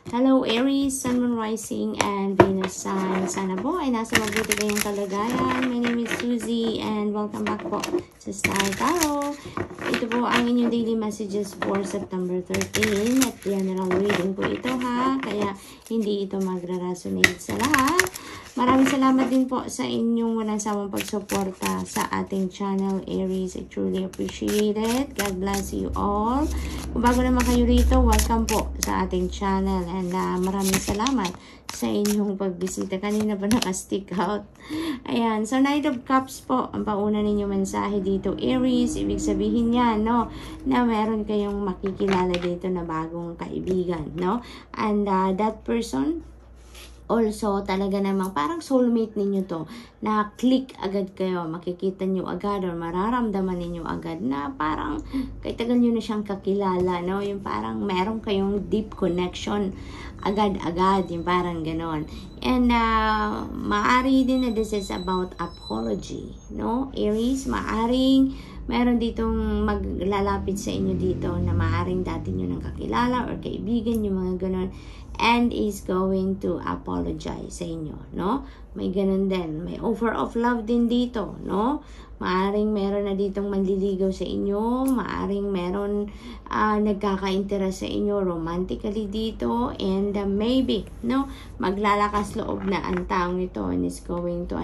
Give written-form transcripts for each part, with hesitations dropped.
Hello Aries, Sun, Moon, Rising, and Venus Sign. Sana po ay nasa mabuti kayong kalagayan. My name is Suzy and welcome back po sa Star Tarot. Ito po ang inyong daily messages for September 13 at general reading po ito ha. Kaya hindi ito magra-resonate sa lahat. Maraming salamat din po sa inyong walang sawang pagsuporta sa ating channel, Aries. I truly appreciate it. God bless you all. Kung bago naman kayo rito, welcome po sa ating channel. And maraming salamat sa inyong pagbisita. Kanina pa naka-stick out. Ayan. So, Knight of Cups po. Ang pauna ninyong mensahe dito, Aries. Ibig sabihin yan, no? Na meron kayong makikilala dito na bagong kaibigan, no? And that person also, talaga namang parang soulmate ninyo to, na click agad kayo, makikita nyo agad or mararamdaman ninyo agad na parang kay tagal nyo na siyang kakilala, no? Yung parang meron kayong deep connection agad-agad, yung parang ganon. And maari din na this is about apology, no? Aries, maaring meron ditong maglalapit sa inyo dito na maaring dati nyo nang kakilala or kaibigan, yung mga ganon, and is going to apologize sa inyo, no? May ganun din. May offer of love din dito, no? Maaring meron na ditong manliligaw sa inyo, maaring meron nagkaka-interest sa inyo romantically dito, and maybe, no? Maglalakas loob na ang taong ito and is going to,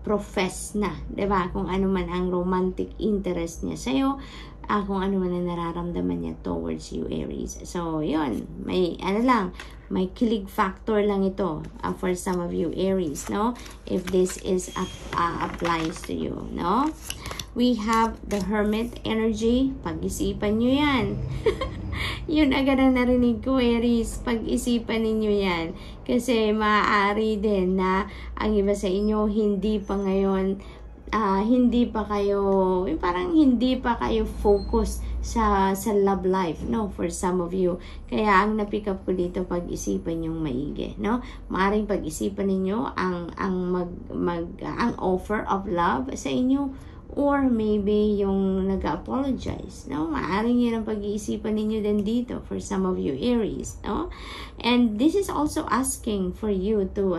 profess na, diba? Kung ano man ang romantic interest niya sa'yo, kung ano man ang nararamdaman niya towards you, Aries. So, yun. May, may kilig factor lang ito for some of you, Aries, no? If this is applies to you, no? We have the Hermit energy. Pag-isipan nyo yan. Yun agad ang narinig ko, Aries. Pag-isipan ninyo yan. Kasi maaari din na ang iba sa inyo hindi pa ngayon hindi pa kayo focus sa love life, no, for some of you. Kaya ang na-pick up ko dito, pag-isipan yung maigi, no? Maaring pag-isipan ninyo ang offer of love sa inyo, or maybe yung nag-apologize, no? Maaring yun ang pag-iisipan ninyo din dito for some of you, Aries, no? And this is also asking for you to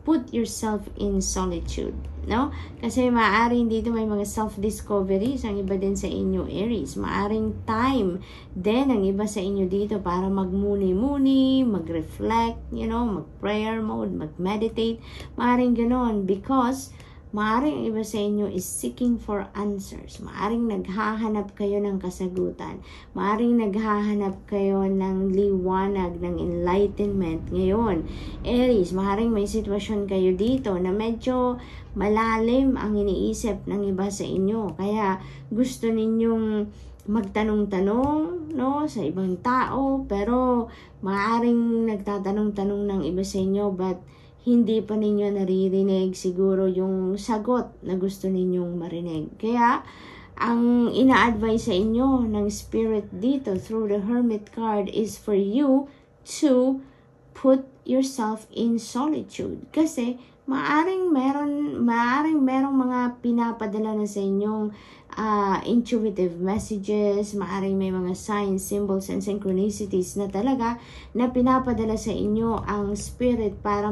put yourself in solitude, no? Kasi maaring dito may mga self-discoveries ang iba din sa inyo, Aries. Maaring time din ang iba sa inyo dito para magmuni-muni, mag-reflect, mag-prayer mode, mag-meditate. Maaring ganon because maaring ang iba sa inyo is seeking for answers. Maaring naghahanap kayo ng kasagutan. Maaring naghahanap kayo ng liwanag, ng enlightenment ngayon. Aries, maaring may sitwasyon kayo dito na medyo malalim ang iniisip ng iba sa inyo. Kaya gusto ninyong magtanong-tanong, no, sa ibang tao, pero maaring nagtatanong-tanong ng iba sa inyo but hindi pa ninyo naririnig siguro yung sagot na gusto ninyong marinig. Kaya, ang ina-advise sa inyo ng spirit dito through the Hermit card is for you to put yourself in solitude. Kasi, maaring merong mga pinapadala na sa inyong intuitive messages, maaring may mga signs, symbols, and synchronicities na talaga na pinapadala sa inyo ang spirit para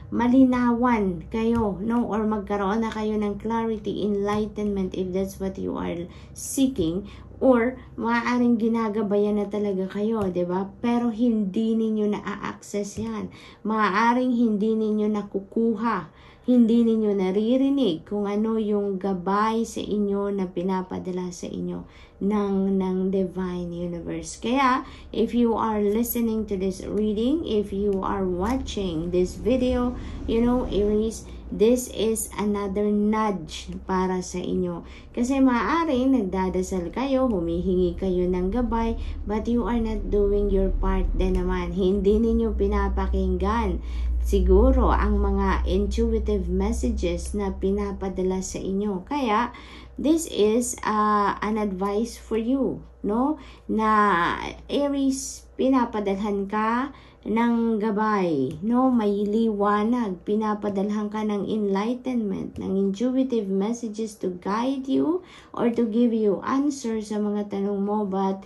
malinawan kayo, no? Or magkaroon na kayo ng clarity, enlightenment if that's what you are seeking. Or maaaring ginagabayan na talaga kayo, 'di ba? Pero hindi ninyo na-access 'yan. Maaaring hindi ninyo nakukuha, hindi ninyo naririnig kung ano yung gabay sa inyo na pinapadala sa inyo ng divine universe. Kaya if you are listening to this reading, if you are watching this video, Aries, this is another nudge para sa inyo. Kasi maaaring nagdadasal kayo, humihingi kayo ng gabay, but you are not doing your part din naman. Hindi ninyo pinapakinggan siguro ang mga intuitive messages na pinapadala sa inyo. Kaya, this is an advice for you, no? Na Aries, pinapadalhan ka ng gabay, no? May liwanag, pinapadalhan ka ng enlightenment, ng intuitive messages to guide you or to give you answers sa mga tanong mo, but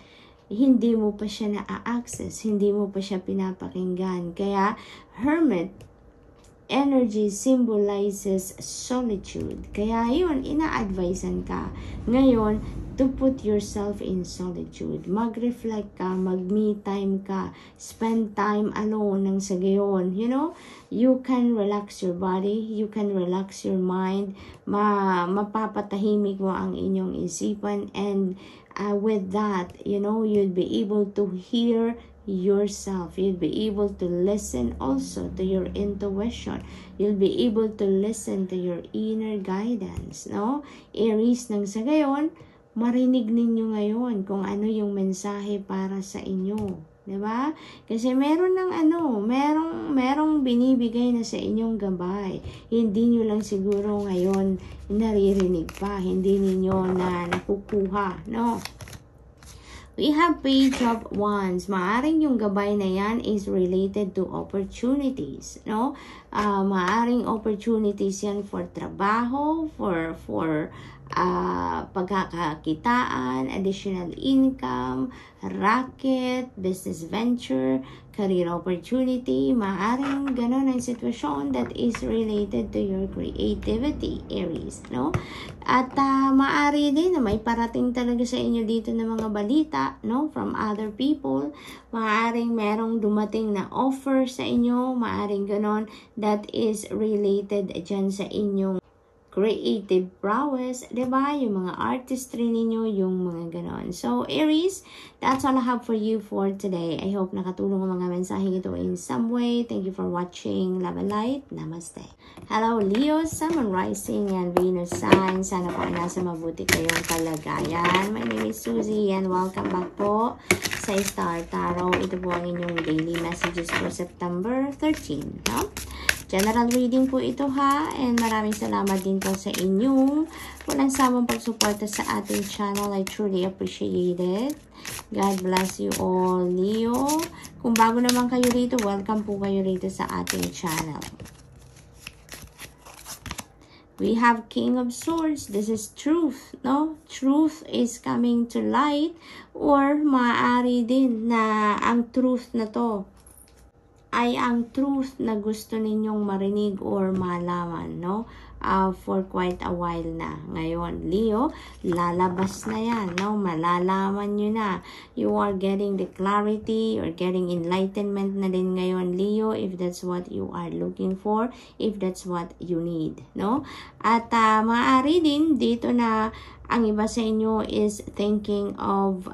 hindi mo pa siya na-access, hindi mo pa siya pinapakinggan. Kaya, Hermit energy symbolizes solitude. Kaya yun, ina-advisean ka ngayon to put yourself in solitude. Mag-reflect ka, mag-me time ka, spend time alone nang sa gayon. You know, you can relax your body, you can relax your mind, mapapatahimik mo ang inyong isipan, and with that, you know, you'll be able to hear yourself. You'll be able to listen also to your intuition. You'll be able to listen to your inner guidance, no? Aries, nang sa gayon, marinig ninyo ngayon kung ano yung mensahe para sa inyo. Diba? Kasi meron ng merong binibigay na sa inyong gabay. Hindi nyo lang siguro ngayon naririnig pa. Hindi ninyo na nakukuha, no? We have Page of Wands. Maaring yung gabay na yan is related to opportunities, no? Maaring opportunities yan for trabaho, for pagkakakitaan, additional income, racket, business venture, career opportunity. Maaring ganun ang sitwasyon that is related to your creativity, Aries, no? At maari din na may parating talaga sa inyo dito ng mga balita, no, from other people. Maaring merong dumating na offer sa inyo, maaring ganon, that is related dyan sa inyong creative prowess, diba? Yung mga artistry ninyo, yung mga ganon. So, Aries, that's all I have for you for today. I hope nakatulong ang mga mensahe ito in some way. Thank you for watching. Love and light. Namaste. Hello, Leo, Sun, Moon, Rising, and Venus sign. Sana po ay nasa mabuti kayong kalagayan. My name is Susie, and welcome back po sa Star Tarot. Ito po ang inyong daily messages for September 13. No? General reading po ito ha, and maraming salamat din po sa inyong walang samang pagsuporta sa ating channel. I truly appreciate it. God bless you all, Leo. Kung bago naman kayo rito, welcome po kayo rito sa ating channel. We have King of Swords. This is truth, no? Truth is coming to light, or maaari din na ang truth na to ay ang truth na gusto ninyong marinig or malaman, no? For quite a while na. Ngayon, Leo, lalabas na yan, no? Malalaman nyo na. You are getting the clarity or getting enlightenment na din ngayon, Leo, if that's what you are looking for, if that's what you need, no? At maaari din dito na ang iba sa inyo is thinking of,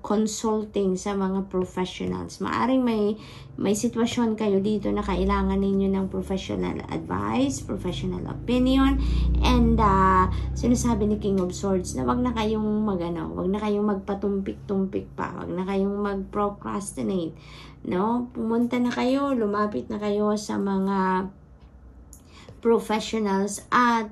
consulting sa mga professionals. Maaring may sitwasyon kayo dito na kailangan ninyo ng professional advice, professional opinion, and sinasabi ni King of Swords na wag na kayong wag na kayong magpatumpik-tumpik pa, wag na kayong mag-procrastinate, no? Pumunta na kayo, lumapit na kayo sa mga professionals at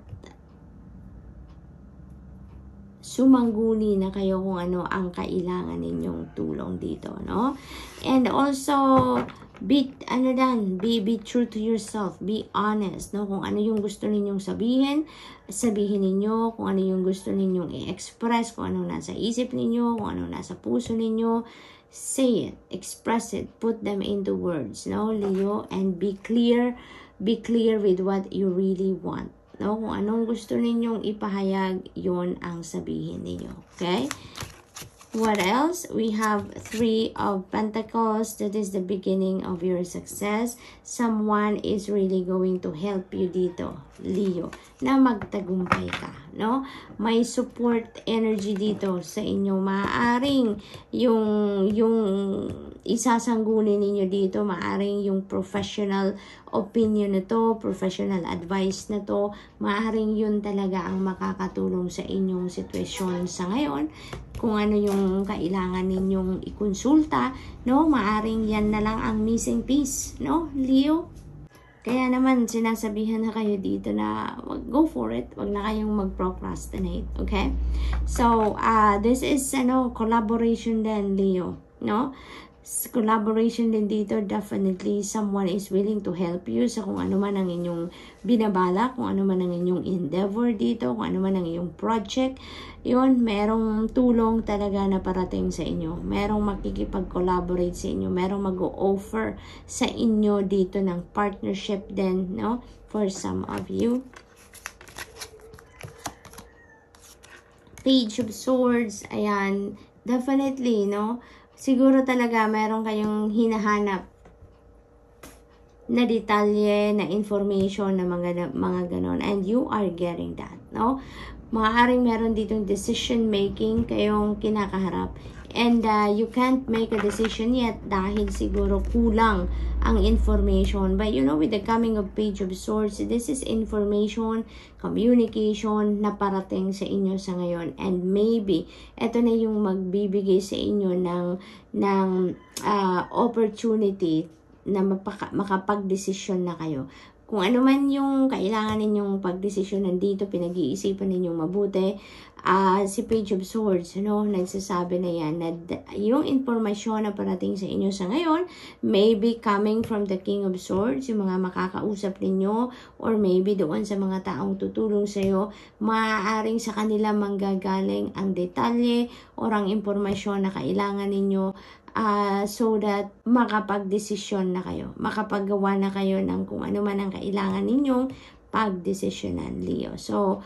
sumangguni na kayo kung ano ang kailangan ninyong tulong dito, no? And also, be true to yourself, be honest, no? Kung ano yung gusto ninyong sabihin ninyo, kung ano yung gusto ninyong i-express, kung ano nasa isip ninyo, kung ano nasa puso ninyo, say it, express it, put them into words, no, Leo? And be clear with what you really want. No, kung anong gusto ninyong ipahayag, yon ang sabihin ninyo. Okay? What else? We have 3 of Pentacles. That is the beginning of your success. Someone is really going to help you dito, Leo, na magtagumpay ka, no? May support energy dito sa inyo. Maaring yung isasangguni ninyo dito, maaring yung professional opinion na to, professional advice na to, maaring yun talaga ang makakatulong sa inyong sitwasyon sa ngayon. Kung ano yung kailangan ninyong ikonsulta, no? Maaring yan na lang ang missing piece, no, Leo? Kaya naman, sinasabihan na kayo dito na go for it. Wag na kayong mag-procrastinate, okay? So, this is, collaboration din, Leo, no? collaboration din dito. Definitely someone is willing to help you sa kung ano man ang inyong binabala, kung ano man ang inyong endeavor dito, kung ano man ang inyong project. Yun, merong tulong talaga na parating sa inyo. Merong makikipag-collaborate sa inyo. Merong mag-o-offer sa inyo dito ng partnership din, no? For some of you. Page of Swords, ayan, definitely, no? Siguro talaga meron kayong hinahanap na detalye, na information, na mga ganon. And you are getting that, no? Maaaring meron ditong decision making kayong kinakaharap. And you can't make a decision yet dahil siguro kulang ang information. But you know, with the coming of Page of Swords, this is information, communication na parating sa inyo sa ngayon. And maybe, ito na yung magbibigay sa inyo ng opportunity na makapag-desisyon na kayo. Kung ano man yung kailangan ninyong pagdesisyon nandito, pinag-iisipan ninyong mabuti, si Page of Swords, no, nagsasabi na yan, na yung informasyon na parating sa inyo sa ngayon, maybe coming from the King of Swords, yung mga makakausap ninyo, or maybe doon sa mga taong tutulong sa iyo, maaaring sa kanila manggagaling ang detalye, or ang informasyon na kailangan ninyo, so that makapag-desisyon na kayo. Makapagawa na kayo ng kung ano man ang kailangan ninyong pag-desisyonan, Leo. So,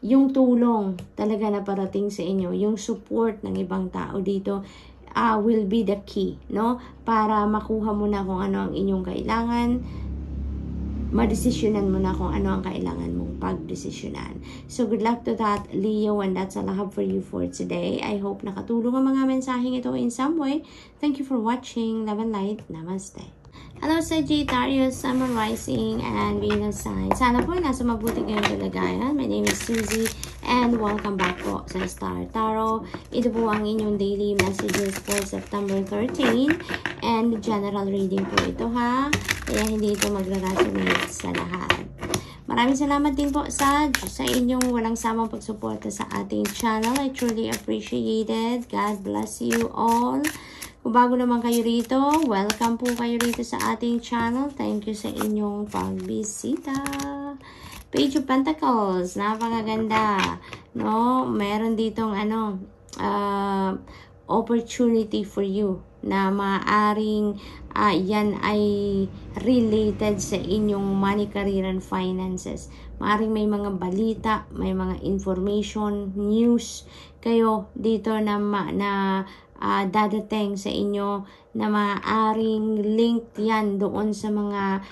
yung tulong talaga na parating sa inyo, yung support ng ibang tao dito, will be the key, no? Para makuha mo na kung ano ang inyong kailangan, madesisyonan mo na kung ano ang kailangan mong pagdesisyonan. So, good luck to that, Leo, and that's all I have for you for today. I hope nakatulong ang mga mensaheng ito in some way. Thank you for watching. Love and light. Namaste. Hello, Sagittarius, Sun, Moon, Rising, and Venus sign. Sana po nasa mabuti kayong kalagayan. My name is Susie, and welcome back po sa Star Tarot. Ito po ang inyong daily messages for September 13, and general reading po ito, ha? Kaya hindi ito magra-resonate sa lahat. Maraming salamat din po sa inyong walang samang pagsuporta sa ating channel. I truly appreciate it. God bless you all. Kung bago naman kayo rito, welcome po kayo rito sa ating channel. Thank you sa inyong pagbisita. Page of Pentacles, napakaganda, no? Meron ditong opportunity for you na maaring yan ay related sa inyong money, career, and finances. Maaring may mga balita, may mga information, news kayo dito na dadating sa inyo na maaring linked yan doon sa mga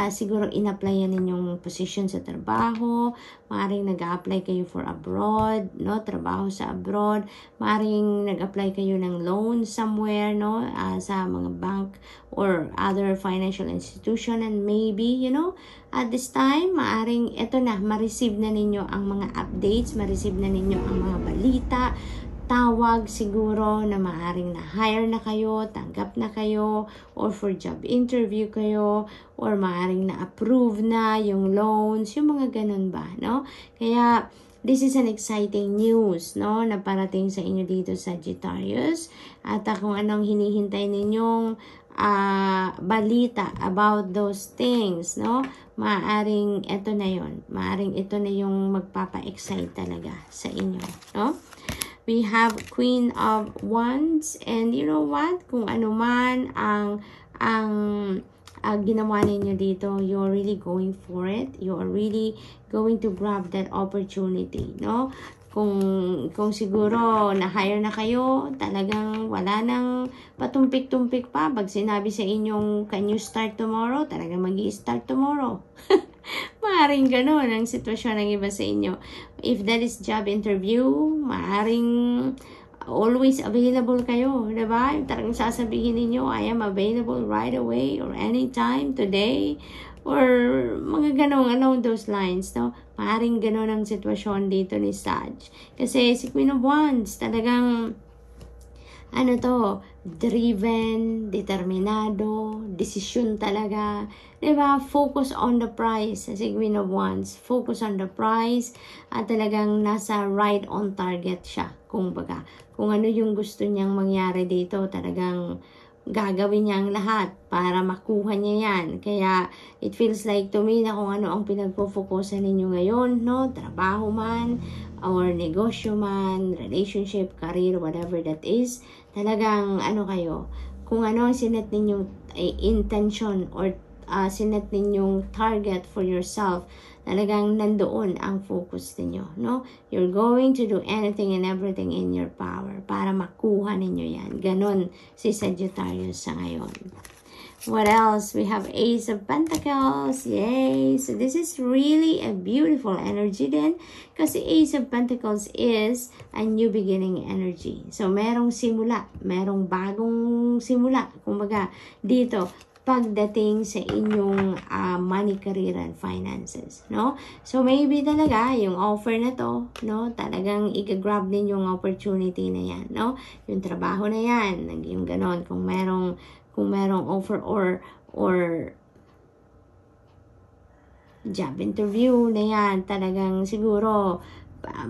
siguro in-applyan ninyong position sa trabaho. Maaring nag-a-apply kayo for abroad, no? Trabaho sa abroad. Maaring nag-apply kayo ng loan somewhere, no? Sa mga bank or other financial institution, and maybe, you know, at this time, maaring ito na, ma-receive na ninyo ang mga updates, ma-receive na ninyo ang mga balita, tawag siguro na maaring na-hire na kayo, tanggap na kayo, or for job interview kayo, or maaring na-approve na yung loans, yung mga ganun ba, no? Kaya, this is an exciting news, no, na parating sa inyo dito, Sagittarius. At kung anong hinihintay ninyong balita about those things, no, maaring ito na yon, maaring ito na yung magpapa-excite talaga sa inyo, no? We have Queen of Wands, and you know what? Kung ano man ang ginawa ninyo dito, you're really going for it. You are really going to grab that opportunity, no? Kung siguro na-hire na kayo, talagang wala nang patumpik-tumpik pa. Pag sinabi sa inyong, can you start tomorrow? Talagang mag-i-start tomorrow. Maaring gano'n ang sitwasyon ng iba sa inyo. If that is job interview, maaring always available kayo, diba? Talagang sasabihin ninyo, I am available right away or anytime today, or mga gano'n along those lines, no? Maaring gano'n ang sitwasyon dito ni Sag. Kasi si Queen of Wands, talagang ano to, driven, determinado, desisyon talaga. Diba? Focus on the prize. As a Queen of Wands, focus on the prize at talagang nasa right on target siya. Kung baga, kung ano yung gusto niyang mangyari dito, talagang gagawin niya ang lahat para makuha niya yan. Kaya, it feels like to me na kung ano ang pinagpo-focusan ninyo ngayon, no? Trabaho man, or negosyo man, relationship, career, whatever that is, talagang ano kayo, kung ano ang sinet ninyong intention or sinet ninyong target for yourself, talagang nandoon ang focus ninyo, no? You're going to do anything and everything in your power para makuha ninyo yan. Ganon si Sagittarius sa ngayon. What else? We have Ace of Pentacles. Yay! So this is really a beautiful energy din. Kasi Ace of Pentacles is a new beginning energy. So merong simula. Merong bagong simula. Kumbaga, dito, pagdating sa inyong money, career, and finances, no? So, maybe talaga, yung offer na to, no? Talagang i-grab din yung opportunity na yan, no? Yung trabaho na yan, yung ganon, kung merong offer or job interview na yan, talagang siguro,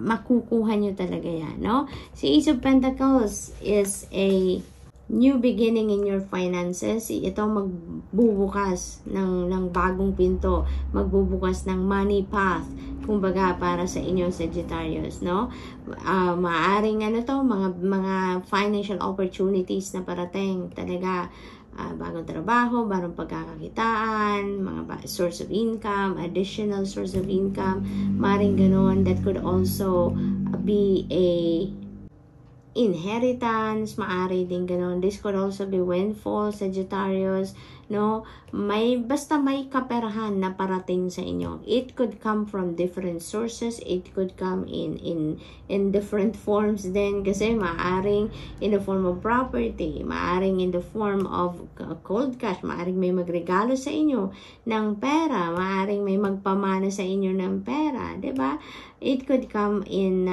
makukuha nyo talaga yan, no? Si Ace of Pentacles is a new beginning in your finances. Ito magbubukas ng bagong pinto, magbubukas ng money path, kumbaga para sa inyo Sagittarius, no? Maaring ano to, mga financial opportunities na parating talaga, bagong trabaho, bagong pagkakakitaan, mga source of income, additional source of income, maaring ganon. That could also be a inheritance, maari din ganun. This could also be windfall, Sagittarius, no? Basta may kaperahan na parating sa inyo. It could come from different sources. It could come in different forms din. Kasi maaring in the form of property, maaring in the form of cold cash, maaring may magregalo sa inyo ng pera, maaring may magpamana sa inyo ng pera, diba? It could come in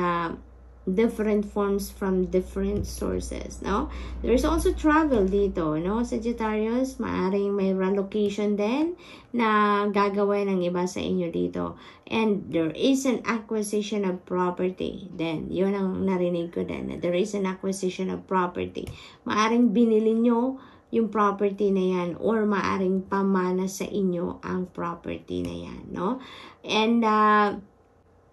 different forms from different sources, no? There's also travel dito, no? Sagittarius, maaring may relocation din na gagawin ng iba sa inyo dito. And there is an acquisition of property. Then, yun ang narinig ko din. There is an acquisition of property. Maaring binili nyo yung property na yan or maaring pamana sa inyo ang property na yan, no? And,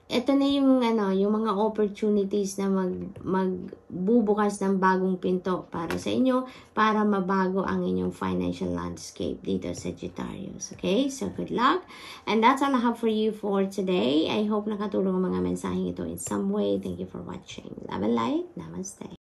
ito na yung yung mga opportunities na magbubukas ng bagong pinto para sa inyo para mabago ang inyong financial landscape dito sa Sagittarius. Okay? So good luck. And that's all I have for you for today. I hope nakatulong ang mga mensaheng ito in some way. Thank you for watching. Love and light. Namaste.